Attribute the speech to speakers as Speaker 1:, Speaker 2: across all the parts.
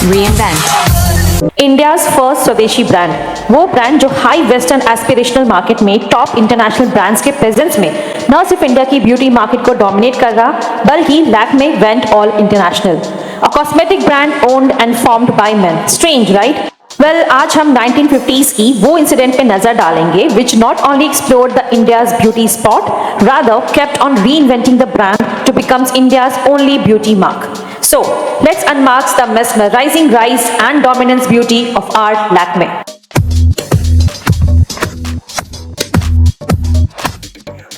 Speaker 1: reinvent.
Speaker 2: India's first स्वदेशी brand, वो brand जो हाई वेस्टर्न एस्पिरेशनल मार्केट में टॉप इंटरनेशनल ब्रांड्स के प्रेजेंस में न सिर्फ इंडिया की ब्यूटी मार्केट को डोमिनेट कर रहा बल्कि Lakme went all international, a cosmetic brand owned and formed by main. Strange right? Well, आज हम 1950s की वो इंसिडेंट पे नजर डालेंगे which not only explored the India's beauty spot, rather kept on reinventing the brand to becomes India's only beauty mark. So, let's unmask the mesmerizing rise and dominance beauty of our Lakme.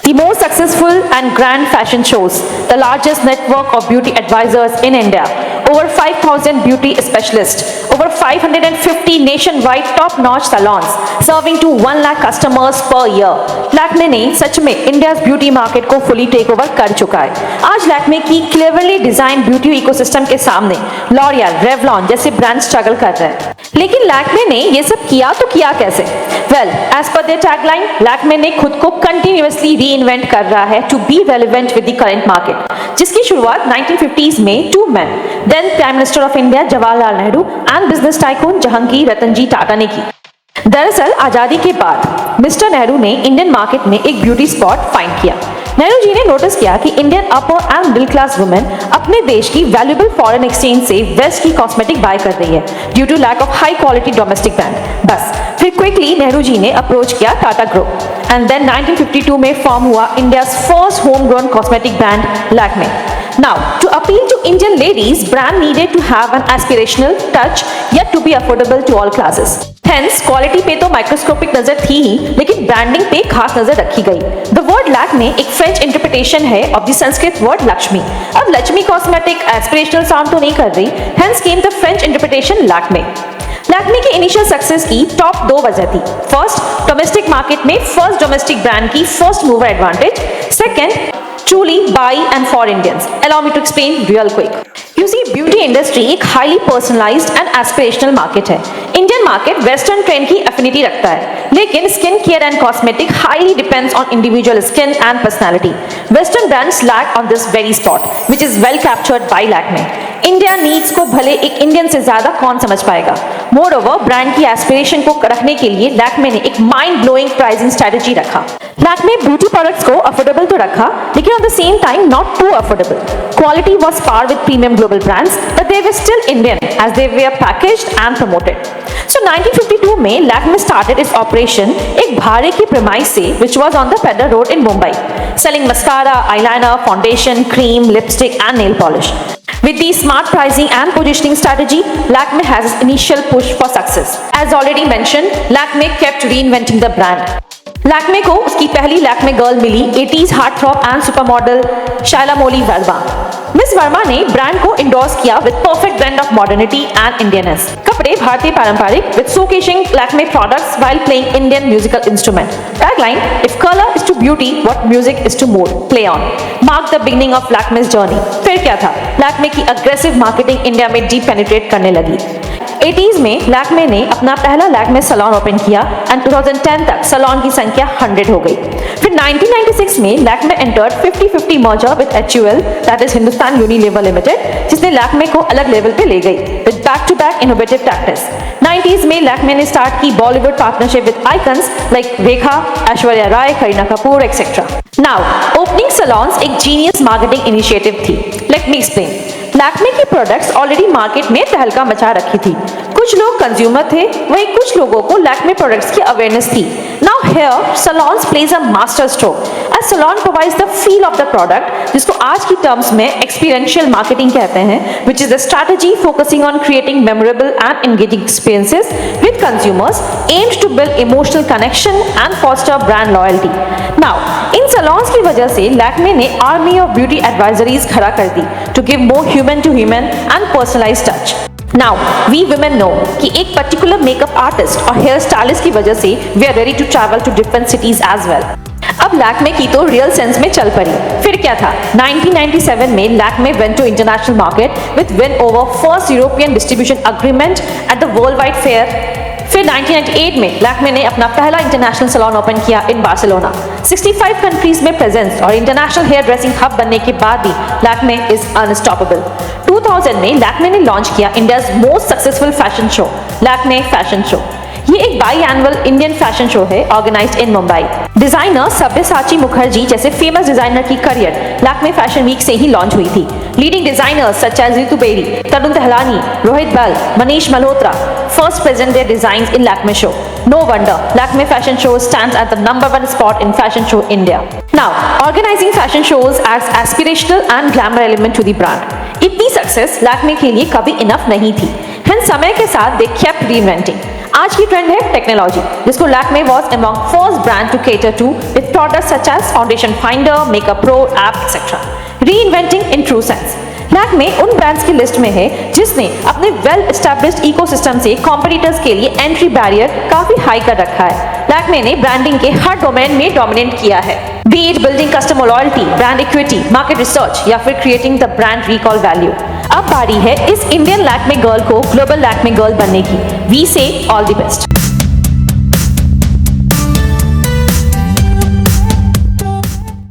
Speaker 2: The most successful and grand fashion shows, the largest network of beauty advisors in India, over 5,000 beauty specialists, over 550 nationwide top-notch salons, serving to 1 lakh customers per year. Lakme ने सच में India's beauty market को fully take over कर चुका है. आज लैक्मे की cleverly design beauty ecosystem के सामने लॉरियल, रेवलॉन जैसे ब्रांड स्ट्रगल कर रहे हैं. लेकिन लैक्मे ने ये सब किया तो किया कैसे? Well, as per their tagline, Lakme ने खुद को कंटिन्यूअसली रीइन्वेंट कर रहा है to be relevant with the current market, जिसकी शुरुआत 1950s में two man, then prime minister of India Jawaharlal Nehru and business tycoon Jahangir Ratan ji Tata ने की. दरअसल आजादी के बाद मिस्टर नेहरू ने इंडियन मार्केट में एक ब्यूटी स्पॉट फाइंड किया. नेहरू जी ने नोटिस किया कि Indian upper and middle class women अपने देश की वैल्यूएबल फॉरेन एक्सचेंज से वेस्ट की कॉस्मेटिक बाय कर रही है due to lack of high quality domestic brand. बस फिर क्विकली नेहरू जी ने अप्रोच किया टाटा ग्रुप एंड देन 1952 में फॉर्म हुआ India's first home grown cosmetic brand Lakme. Now, to appeal to Indian ladies, brand needed to have an aspirational touch, yet to be affordable to all classes. Hence, quality पे तो microscopic नजर थी ही, लेकिन branding पे खास नजर रखी गई. The word लैक्मे एक फ्रेंच इंटरप्रिटेशन है of the Sanskrit word Lakshmi. अब लक्ष्मी कॉस्मेटिक एस्पिरेशनल साउंड तो नहीं कर रही, hence came the French interpretation Lakme. Lakme की इनिशियल सक्सेस की टॉप दो वजह थी. फर्स्ट, डोमेस्टिक मार्केट में फर्स्ट डोमेस्टिक ब्रांड की first mover advantage. Second, truly by and for Indians. Allow me to explain real quick. You see, beauty industry एक highly personalized and aspirational market है. Indian market western trend की affinity रखता है, लेकिन skin care and cosmetic highly depends on individual skin and personality. Western brands lack on this very spot, which is well captured by Lakme. India needs को भले एक Indian से ज्यादा कौन समझ पाएगा. मोरओवर, ब्रांड की एस्पिरेशन को रखने के लिए लैक्मे ने एक माइंड ब्लोइंग प्राइसिंग स्ट्रेटजी रखा. लैक्मे ब्यूटी प्रोडक्ट्स को अफोर्डेबल तो रखा, लेकिन on the same time not too affordable. Quality was par with premium global brands, but they were still Indian as they were packaged and promoted. So 1952 में Lakme started its operation एक भाड़े की premise से, which was on the Peddar road in Mumbai, selling mascara, eyeliner, foundation, cream, lipstick and nail polish. With the smart pricing and positioning strategy, Lakme has its initial push for success. As already mentioned, Lakme kept reinventing the brand. Lakme को उसकी पहली Lakme girl मिली 80s heartthrob and supermodel Shyamoli Verma. Miss Verma ने brand को endorse किया with perfect blend of modernity and Indianness. कपड़े भारतीय पारंपरिक with showcasing Lakme products while playing Indian musical instrument. Tagline: If color is to beauty, what music is to mood. Play on. Mark the beginning of Lakme's journey. फिर क्या था? Lakme की aggressive marketing India में deep penetrate करने लगी. 80s में लैक्मे ने अपना पहला लैक्मे सैलून ओपन किया एंड 2010 तक सैलून की संख्या 100 हो गई. फिर 1996 में Lakme entered 50-50 merger with HUL, that is Hindustan Unilever limited, जिसने लैक्मे को अलग लेवल पे ले गई with back to back innovative tactics. 90s में लैक्मे ने स्टार्ट की Bollywood partnership with icons like Rekha, Aishwarya Rai, Kareena Kapoor etcetera. Now, opening salons एक जीनियस मार्केटिंग इनिशिएटिव थी. Let me explain. लैक्मे की प्रोडक्ट्स ऑलरेडी मार्केट में तहलका मचा रखी थी. कुछ लोग कंज्यूमर थे, वहीं कुछ लोगों को लैक्मे प्रोडक्ट्स की अवेयरनेस थी. Now here salons plays a master stroke as salon provides the feel of the product, जिसको आज की टर्म्स में एक्सपीरियंशियल मार्केटिंग कहते हैं, which is a strategy focusing on creating memorable and engaging experiences with consumers aimed to build emotional connection and foster brand loyalty. Now, in salons की वजह से लैक्मे ने आर्मी ऑफ ब्यूटी एडवाइजरीज खड़ा कर दी to give more human to human and personalized touch. Now, we women know कि एक particular makeup artist और hair stylist की वजह से we are ready to travel to different cities as well. अब लैक्मे की तो रियल सेंस में चल पड़ी. फिर क्या था? 1997 में Lakme went to international market with win over first European distribution agreement at the Worldwide Fair. फिर 1998 में लैक्मे ने अपना पहला इंटरनेशनल सैलून ओपन किया इन बार्सिलोना. 65 कंट्रीज में प्रेजेंस और इंटरनेशनल हेयर ड्रेसिंग हब बनने के बाद भी लैक्मे इज अनस्टॉपेबल. 2000 में लैक्मे ने लॉन्च किया India's most successful fashion show, Lakme fashion show. ये एक biannual Indian fashion show है organised in Mumbai. Designer Sabyasachi Mukherjee जैसे फेमस डिजाइनर की करियर लैक्मे फैशन वीक से ही लॉन्च हुई थी। Leading designers such as Ritu Beri, Tarun Tahiliani, Rohit Bal, Manish Malhotra first present their designs in Lakme show. No wonder Lakme fashion show stands at the #1 spot in fashion show India. Now, organizing fashion shows adds aspirational and glamour element to the brand. इतनी success Lakme के लिए कभी enough नहीं थी। हर समय के साथ they kept reinventing. आज की ट्रेंड है टेक्नोलॉजी, जिसको Lakme was among first brand to cater to with products such as foundation finder, makeup pro, app, etc. Reinventing in true sense. Lakme उन ब्रांड्स की लिस्ट में है जिसने अपने वेल एस्टैब्लिश्ड इकोसिस्टम से कॉम्पिटिटर्स के लिए एंट्री बैरियर काफी हाई कर रखा है। लैक्मे ने ब्रांडिंग के हर डोमेन में डोमिनेट किया है, B it building customer loyalty, brand equity, market research या फिर creating the brand recall value. अब बारी है इस इंडियन लैक्मे गर्ल को ग्लोबल लैक्मे गर्ल बनने की। वी से ऑल द बेस्ट।